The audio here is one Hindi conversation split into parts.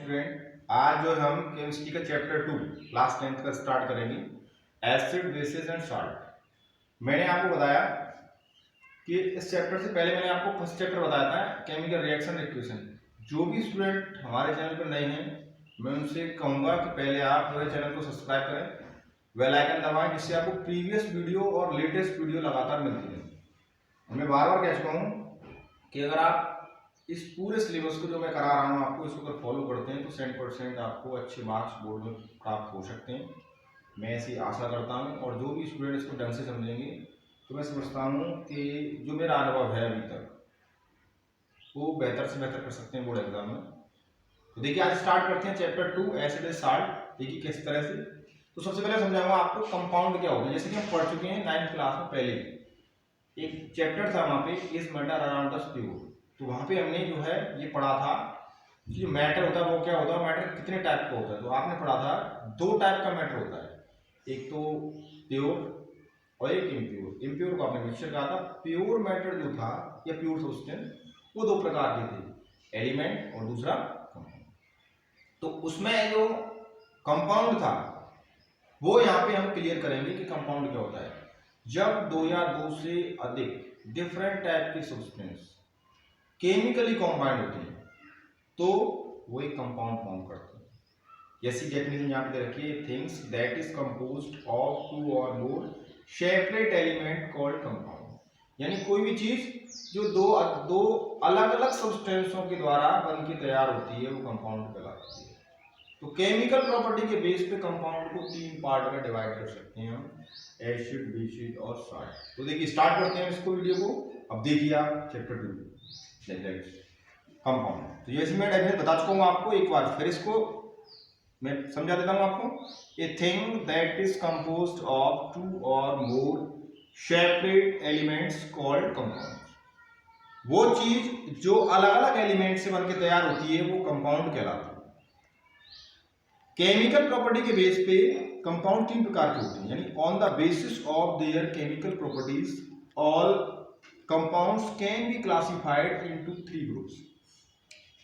स्टूडेंट, आज जो हम केमिस्ट्री का चैप्टर 2 क्लास 10th का स्टार्ट करेंगे, एसिड बेसिस एंड सॉल्ट। मैंने आपको बताया कि इस चैप्टर से पहले मैंने आपको फर्स्ट चैप्टर बताया था केमिकल रिएक्शन इक्वेशन। जो भी स्टूडेंट हमारे चैनल पर नए हैं, मैं उनसे कहूंगा कि पहले आप जो है चैनल को सब्सक्राइब करें, बेल आइकन दबाएं, जिससे आपको प्रीवियस वीडियो और लेटेस्ट वीडियो लगातार मिलती है। मैं बार बार कह चुका हूँ कि अगर आप इस पूरे सिलेबस को जो मैं करा रहा हूँ आपको, इसको अगर फॉलो करते हैं तो 100% आपको अच्छे मार्क्स बोर्ड में प्राप्त हो सकते हैं। मैं ऐसी आशा करता हूँ, और जो भी स्टूडेंट इसको ढंग से समझेंगे तो मैं समझता हूँ कि जो मेरा अनुभव है अभी तक, वो बेहतर से बेहतर कर सकते हैं बोर्ड एग्जाम में। तो देखिए, आज स्टार्ट करते हैं चैप्टर 2 एसिड एंड सॉल्ट। देखिए किस तरह से। तो सबसे पहले समझाऊंगा आपको कंपाउंड क्या होता है। जैसे कि हम पढ़ चुके हैं 9th क्लास में, पहले एक चैप्टर था वहां पे, is matter around the pure. तो वहां पे हमने जो है ये पढ़ा था कि जो मैटर होता है वो क्या होता है, मैटर कितने टाइप का होता है। तो आपने पढ़ा था 2 टाइप का मैटर होता है, एक तो प्योर और एक इम्प्योर। इम्प्योर को आपने मिक्सचर कहा था। प्योर मैटर जो था या प्योर सब्सटेंस, वो 2 प्रकार के थे, एलिमेंट और दूसरा कंपाउंड। तो उसमें जो कंपाउंड था वो यहाँ पे हम क्लियर करेंगे कि कंपाउंड क्या होता है। जब 2 या 2 से अधिक डिफरेंट टाइप के सब्सटेंस केमिकली कॉम्बाइंड होते हैं तो वो एक कंपाउंड फॉर्म करते हैं। जैसी डेफिनेशन यहाँ पे रखी है, things that is composed of 2 और मोर सेपरेट एलिमेंट कॉल्ड कंपाउंड। यानी कोई भी चीज जो दो अलग अलग सब्सटेंसों के द्वारा बन के तैयार होती है वो कंपाउंड कहलाती है। तो केमिकल प्रॉपर्टी के बेस पे कंपाउंड को 3 पार्ट में डिवाइड कर सकते हैं हम, एसिड, बेसिस और सॉल्ट। तो देखिए स्टार्ट करते हैं इसको, वीडियो को। अब देखिए आप चैप्टर 2 कंपाउंड। तो जैसे मैं डेफिनेशन बता चुका हूँ आपको, एक बार फिर इसको मैं समझा देता हूँ आपको। A thing that is composed of 2 और मोर सेपरेट एलिमेंट्स कॉल्ड कंपाउंड। वो चीज जो अलग अलग एलिमेंट से बनकर तैयार होती है वो कंपाउंड कहलाती है। केमिकल प्रॉपर्टी के बेस पे कंपाउंड 3 प्रकार के होते हैं, यानी on the basis of their chemical properties all compounds can be classified into 3 groups.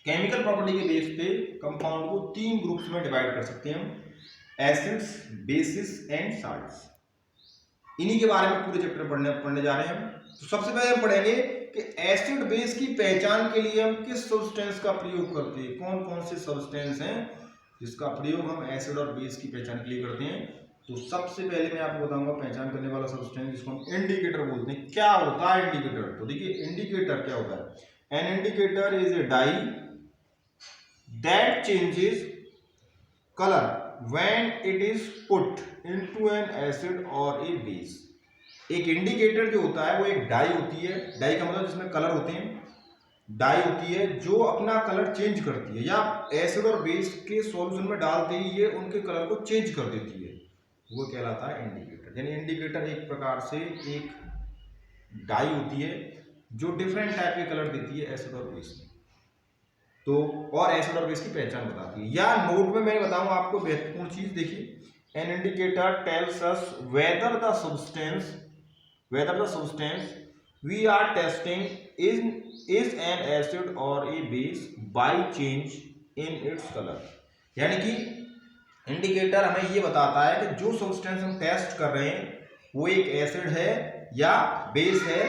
Chemical property के बेस पे कंपाउंड को 3 ग्रुप्स में डिवाइड कर सकते हैं हम, एसिड्स, बेसिस एंड सॉल्ट्स। इन्हीं के बारे में पूरे चैप्टर पढ़ने जा रहे हैं हम। तो सबसे पहले हम पढ़ेंगे कि एसिड बेस की पहचान के लिए हम किस सब्सटेंस का प्रयोग करते हैं, कौन कौन से सब्सटेंस हैं जिसका प्रयोग हम एसिड और बेस की पहचान के लिए करते हैं। तो सबसे पहले मैं आपको बताऊंगा पहचान करने वाला सब्सटेंस जिसको हम इंडिकेटर बोलते हैं। क्या होता है इंडिकेटर? तो देखिए इंडिकेटर क्या होता है। An indicator is a dye that changes colour when it is put into an acid or a base। एक इंडिकेटर जो होता है वो एक डाई होती है। डाई का मतलब जिसमें कलर होते हैं, डाई होती है जो अपना कलर चेंज करती है, या एसिड और बेस के सॉल्यूशन में डालते ही ये उनके कलर को चेंज कर देती है, वो कहलाता है इंडिकेटर। यानी इंडिकेटर एक प्रकार से एक डाई होती है जो डिफरेंट टाइप के कलर देती है एसिड और बेस में। तो और एसिड और बेस की पहचान बताती है। या नोट में मैं बताऊंगा आपको महत्वपूर्ण चीज। देखिए, an indicator tells us whether the substance we are testing is an acid or a base by change in its colour. यानी कि इंडिकेटर हमें ये बताता है कि जो सब्सटेंस हम टेस्ट कर रहे हैं वो एक एसिड है या बेस है,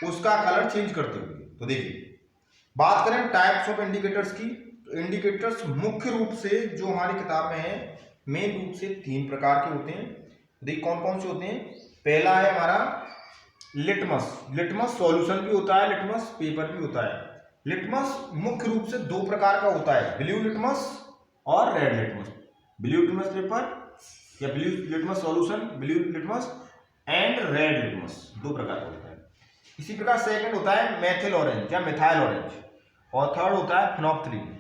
उसका कलर चेंज करते हुए। तो देखिए, बात करें टाइप्स ऑफ इंडिकेटर्स की, तो इंडिकेटर्स मुख्य रूप से जो हमारी किताब में है मेन रूप से 3 प्रकार के होते हैं। देखिए कौन कौन से होते हैं। पहला है हमारा लिटमस सॉल्यूशन भी होता है, लिटमस पेपर भी होता है। लिटमस मुख्य रूप से 2 प्रकार का होता है, ब्लू लिटमस और red litmus. Blue litmus paper या blue litmus solution, blue litmus and red litmus, 2 प्रकार का होता है। इसी प्रकार सेकंड होता है मेथिल ऑरेंज या मिथाइल ऑरेंज, और थर्ड होता है फिनोक्सिलिन।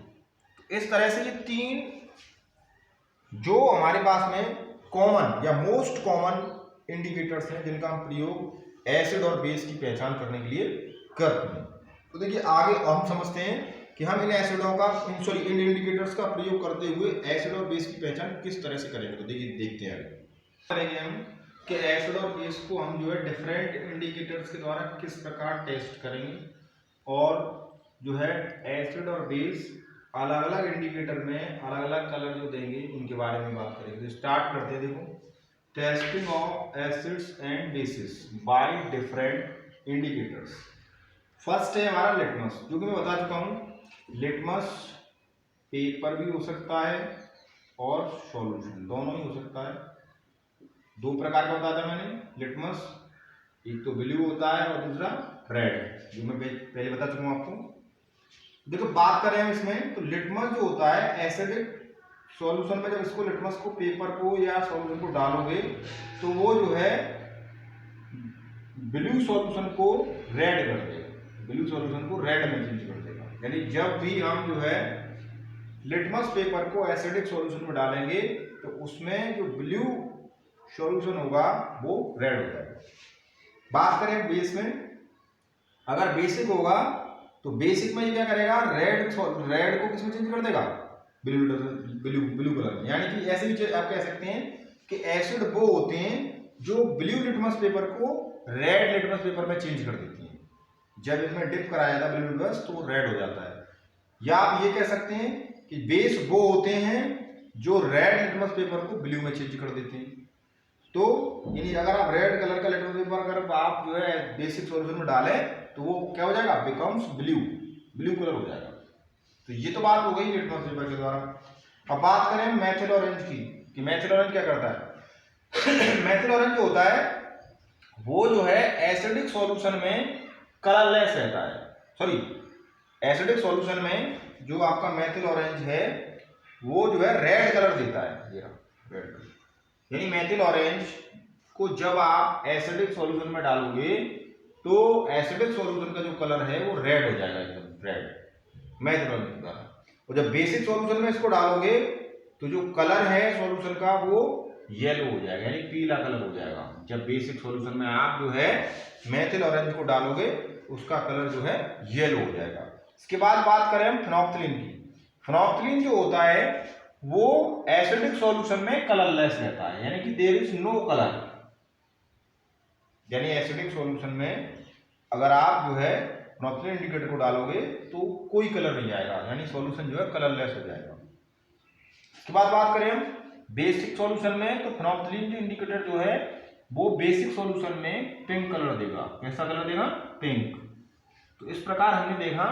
इस तरह से ये 3 जो हमारे पास में कॉमन या मोस्ट कॉमन इंडिकेटर्स हैं जिनका हम प्रयोग एसिड और बेस की पहचान करने के लिए करते हैं। तो देखिए आगे हम समझते हैं कि हम इन इंडिकेटर्स का प्रयोग करते हुए एसिड और बेस की पहचान किस तरह से करेंगे। तो देखिए देखते हैं करेंगे हम कि एसिड और बेस को हम जो है डिफरेंट इंडिकेटर्स के द्वारा किस प्रकार टेस्ट करेंगे, और जो है एसिड और बेस अलग अलग इंडिकेटर में अलग अलग कलर जो देंगे उनके बारे में बात करेंगे। तो स्टार्ट करते हैं। देखो, testing of acids and bases by different indicators. First है हमारा लिटमस, जो कि मैं बता चुका हूं। लिटमस पेपर भी हो सकता है और सॉल्यूशन, दोनों ही हो सकता है। दो प्रकार का बताया था मैंने लिटमस, एक तो ब्लू होता है और दूसरा रेड, जो मैं पहले बता चुका हूं आपको। देखो, बात करें हम इसमें, तो लिटमस जो होता है एसिडिक सॉल्यूशन में, जब इसको लिटमस को पेपर को या सॉल्यूशन को डालोगे तो वो जो है ब्लू सॉल्यूशन को रेड कर देगा, ब्लू सॉल्यूशन को रेड में चेंज कर देगा। यानी जब भी हम जो है लिटमस पेपर को एसिडिक सॉल्यूशन में डालेंगे तो उसमें जो ब्लू सॉल्यूशन होगा वो रेड हो जाएगा। बात करें बेस में, अगर बेसिक होगा तो बेसिक में ये क्या करेगा, रेड को किसमें चेंज कर देगा, ब्लू ब्लू कलर में। यानी कि ऐसे भी आप कह सकते हैं कि एसिड वो होते हैं जो ब्लू लिटमस पेपर को रेड लिटमस पेपर में चेंज कर देती हैं। जब इसमें डिप कराया जाता है ब्लू लिटमस तो रेड हो जाता है। या आप ये कह सकते हैं कि बेस वो होते हैं जो रेड लिटमस पेपर को ब्लू में चेंज कर देते हैं। तो यानी अगर आप रेड कलर का लिटमस पेपर अगर आप जो है बेसिक सॉल्यूशन में डालें तो वो क्या हो जाएगा, बिकम्स ब्लू कलर हो जाएगा। तो ये तो बात हो गई लिटमस पेपर के द्वारा। अब बात करें मेथिल ऑरेंज की, कि मेथिल ऑरेंज क्या करता है। मेथिल ऑरेंज जो होता है वो जो है एसिडिक सॉल्यूशन में कलरलेस रहता है। सॉरी, एसिडिक सॉल्यूशन में जो आपका मेथिल ऑरेंज है वो जो है रेड कलर देता है, ये रेड कलर। यानी मेथिल ऑरेंज को जब आप एसिडिक सॉल्यूशन में डालोगे तो एसिडिक सॉल्यूशन का जो कलर है वो रेड हो जाएगा, एकदम रेड मेथिल ऑरेंज का। और जब बेसिक सॉल्यूशन में इसको डालोगे तो जो कलर है सॉल्यूशन का वो येलो हो जाएगा, यानी पीला कलर हो जाएगा। जब बेसिक सॉल्यूशन में आप जो है मेथिल ऑरेंज को डालोगे उसका कलर जो है येलो हो जाएगा। इसके बाद बात करें हम फेनोल्फथालीन की। फेनोल्फथालीन जो होता है वो एसिडिक सॉल्यूशन में कलरलेस रहता है, यानी कि देयर इज नो कलर। यानी एसिडिक सॉल्यूशन में अगर आप जो है फेनोल्फथालीन इंडिकेटर को डालोगे तो कोई कलर नहीं आएगा, यानी सॉल्यूशन जो है कलरलेस हो जाएगा। इसके बाद बात करें हम बेसिक सॉल्यूशन में, तो फेनोल्फथालीन जो इंडिकेटर जो है वो बेसिक सॉल्यूशन में पिंक कलर देगा। कैसा कलर देगा, पिंक। तो इस प्रकार हमने देखा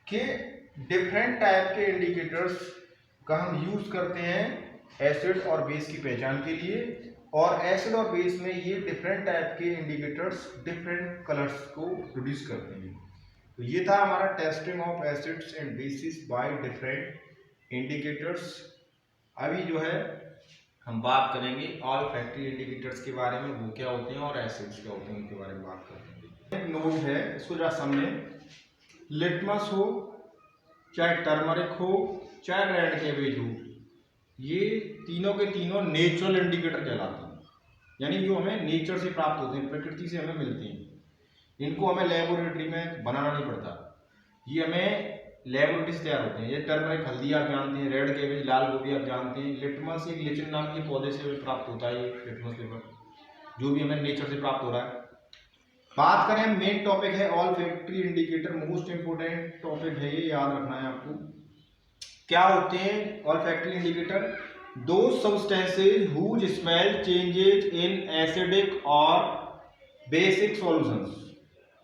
कि डिफरेंट टाइप के इंडिकेटर्स का हम यूज करते हैं एसिड और बेस की पहचान के लिए, और एसिड और बेस में ये डिफरेंट टाइप के इंडिकेटर्स डिफरेंट कलर्स को प्रोड्यूस करते हैं। तो ये था हमारा testing of acids and bases by different indicators. अभी जो है हम बात करेंगे ऑल फैक्ट्री इंडिकेटर्स के बारे में, वो क्या होते हैं और एसिड्स क्या होते हैं उनके बारे में बात करते हैं। एक नोट है, इसको जरा समझें। लिटमस हो, चाहे टर्मरिक हो, चाहे रेड कैबेज हो, ये तीनों के तीनों नेचुरल इंडिकेटर कहलाते हैं। यानी जो हमें नेचर से प्राप्त होते हैं, प्रकृति से हमें मिलते हैं। इनको हमें लेबोरेटरी में बनाना नहीं पड़ता, ये हमें लेबोरेटरी से तैयार होते हैं। ये टर्मरिक हल्दी आप जानते हैं, रेड कैबेज लाल गोभी आप जानते हैं, लिटमस एक लिचिन नाम के पौधे से प्राप्त होता है। ये लिटमस पेपर जो भी हमें नेचर से प्राप्त हो रहा है। बात करें, मेन टॉपिक है olfactory indicator, most important topic है ये, याद रखना है आपको। क्या होते हैं olfactory indicator? Those substances whose smell changes in acidic और बेसिक सॉल्यूशंस।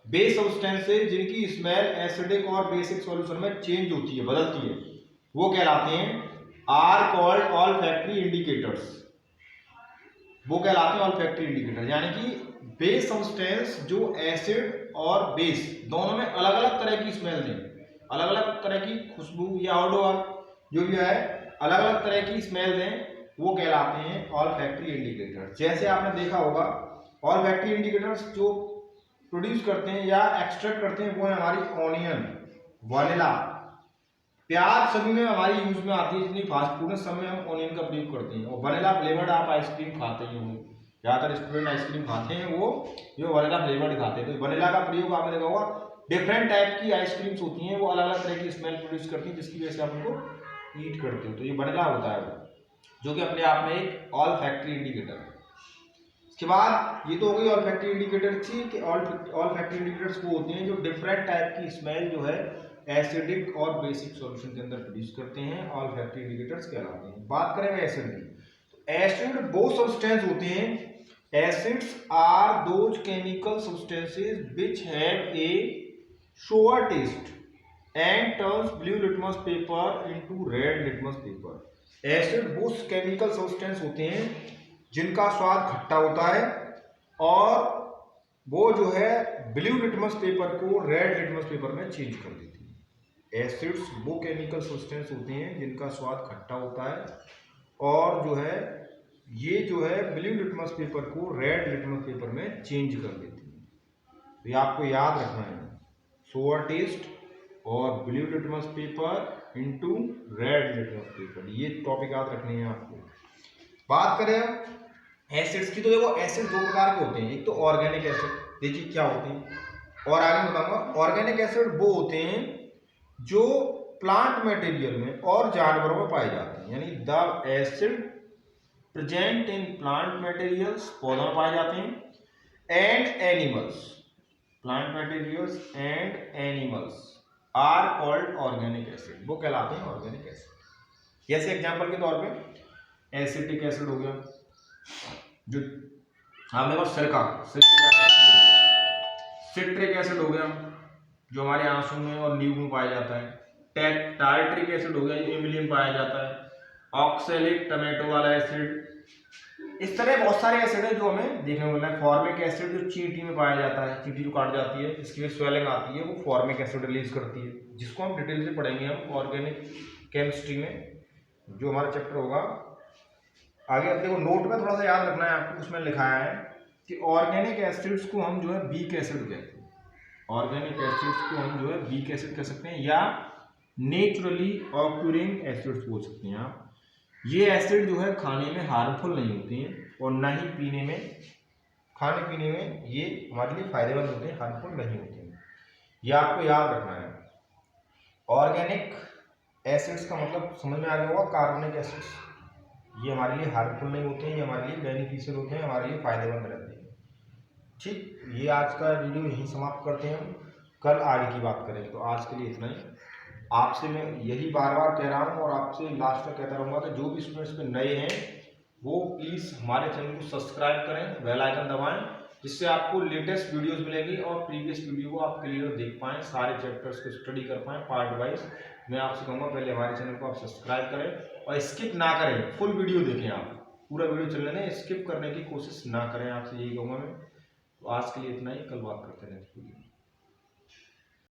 बेस सब्सटेंसेज जिनकी स्मेल एसिडिक और बेसिक सॉल्यूशन में चेंज होती है, बदलती है, वो कहलाते हैं are called olfactory indicators. वो कहलाते हैं ऑल फैक्ट्री इंडिकेटर। यानी कि बेस सब्सटेंस जो एसिड और बेस दोनों में अलग अलग तरह की स्मेल दें, अलग अलग तरह की खुशबू या ओडोर जो भी है, अलग अलग तरह की स्मेल दें, वो कहलाते हैं ऑल फैक्ट्री इंडिकेटर। जैसे आपने देखा होगा ऑल फैक्ट्री इंडिकेटर्स जो प्रोड्यूस करते हैं या एक्सट्रैक्ट करते हैं वो है हमारी ऑनियन, वनीला, प्याज सभी में हमारी यूज में आती है। जितनी फास्ट फूड है सब में हम ऑनियन का प्रयोग करते हैं। और वनीला फ्लेवर्ड आप आइसक्रीम खाते ही होंगे, ज़्यादातर स्टूडेंट आइसक्रीम खाते हैं वो जो वनीला फ्लेवर्ड खाते हैं। तो वनीला का प्रयोग आपने देखा होगा। डिफरेंट टाइप की आइसक्रीम्स होती हैं, वो अलग अलग तरह की स्मेल प्रोड्यूस करती हैं, जिसकी वजह से आप उनको ईट करते हो। तो ये वनीला होता है वो, जो कि अपने आप में एक ऑल फैक्ट्री इंडिकेटर है। इसके बाद ये तो हो गई ऑल फैक्ट्री इंडिकेटर थी कि ऑल फैक्ट्री इंडिकेटर्स वो होते हैं जो डिफरेंट टाइप की स्मेल जो है एसिडिक और बेसिक सॉल्यूशन के अंदर प्रोड्यूस करते हैं, ऑल्फैक्टरी इंडिकेटर्स कहलाते हैं। बात करें एसिड की, तो एसिड वो सब्सटेंस होते हैं, acids are those chemical substances which have a sour taste and turns blue litmus paper into red litmus paper. Acid वो केमिकल सब्सटेंस होते हैं जिनका स्वाद खट्टा होता है और वो जो है ब्लू लिटमस पेपर को रेड लिटमस पेपर में चेंज कर देती है। एसिड्स वो केमिकल सब्सटेंस होते हैं जिनका स्वाद खट्टा होता है और जो है ये जो है ब्लू लिटमस पेपर को रेड लिटमस पेपर में चेंज कर देती है। तो ये आपको याद रखना है, सोर टेस्ट और blue litmus paper into red litmus paper, ये टॉपिक याद रखने हैं आपको। बात करें एसिड्स की, तो देखो एसिड दो प्रकार के होते हैं, एक तो ऑर्गेनिक एसिड, देखिए क्या होते हैं और आगे बताऊंगा। ऑर्गेनिक एसिड वो होते हैं जो प्लांट मटेरियल में और जानवरों में पाए जाते हैं, यानी the acid present in plant materials, पौधों में पाए जाते हैं, and animals, plant materials and animals are called organic acid, वो कहलाते हैं ऑर्गेनिक एसिड। जैसे एग्जांपल के तौर पे एसिटिक एसिड हो गया, जो हमने पास सिरका, सिट्रिक एसिड हो गया जो हमारे आंसू में और नींबू में पाया जाता है, टार्ट्रिक एसिड हो गया जो इमली में पाया जाता है, ऑक्सैलिक टमेटो वाला एसिड, इस तरह बहुत सारे एसिड है जो हमें देखने को मिलता है। फॉर्मिक एसिड जो चींटी में पाया जाता है, चींटी जो काट जाती है जिसकी वजह स्वेलिंग आती है, वो फॉर्मिक एसिड रिलीज करती है, जिसको हम डिटेल से पढ़ेंगे हम ऑर्गेनिक केमिस्ट्री में, जो हमारा चैप्टर होगा आगे। अब देखो नोट में थोड़ा सा याद रखना है आपको, उसमें लिखाया है कि ऑर्गेनिक एसिड्स को हम जो है वीक एसिड कहते हैं, ऑर्गेनिक एसिड्स को हम जो है वीक एसिड कह सकते हैं या नेचुरली ऑक्यूरिंग एसिड्स बोल सकते हैं आप। ये एसिड जो है खाने में हार्मफुल नहीं होते हैं और ना ही पीने में, खाने पीने में ये हमारे लिए फायदेमंद होते हैं, हार्मफुल नहीं होते हैं, ये आपको याद रखना है। ऑर्गेनिक एसिड्स का मतलब समझ में आ गया होगा, कार्बनिक एसिड्स ये हमारे लिए हार्मफुल नहीं होते हैं, ये हमारे लिए बेनिफिशियल होते हैं, हमारे लिए फायदेमंद रहते हैं। ठीक, ये आज का वीडियो यहीं समाप्त करते हैं, हम कल आगे की बात करेंगे। तो आज के लिए इतना ही। आपसे मैं यही बार बार कह रहा हूँ और आपसे लास्ट तक कहता रहूँगा कि जो भी स्टूडेंट्स में नए हैं वो प्लीज़ हमारे चैनल को सब्सक्राइब करें, बेल आइकन दबाएं, जिससे आपको लेटेस्ट वीडियोस मिलेंगी और प्रीवियस वीडियो को आप क्लियर देख पाएँ, सारे चैप्टर्स को स्टडी कर पाएँ पार्ट वाइज। मैं आपसे कहूँगा पहले हमारे चैनल को आप सब्सक्राइब करें और स्किप ना करें, फुल वीडियो देखें, आप पूरा वीडियो चलने दें, स्किप करने की कोशिश ना करें, आपसे यही कहूँगा मैं। तो आज के लिए इतना ही, कल बात करते हैं नेक्स्ट वीडियो।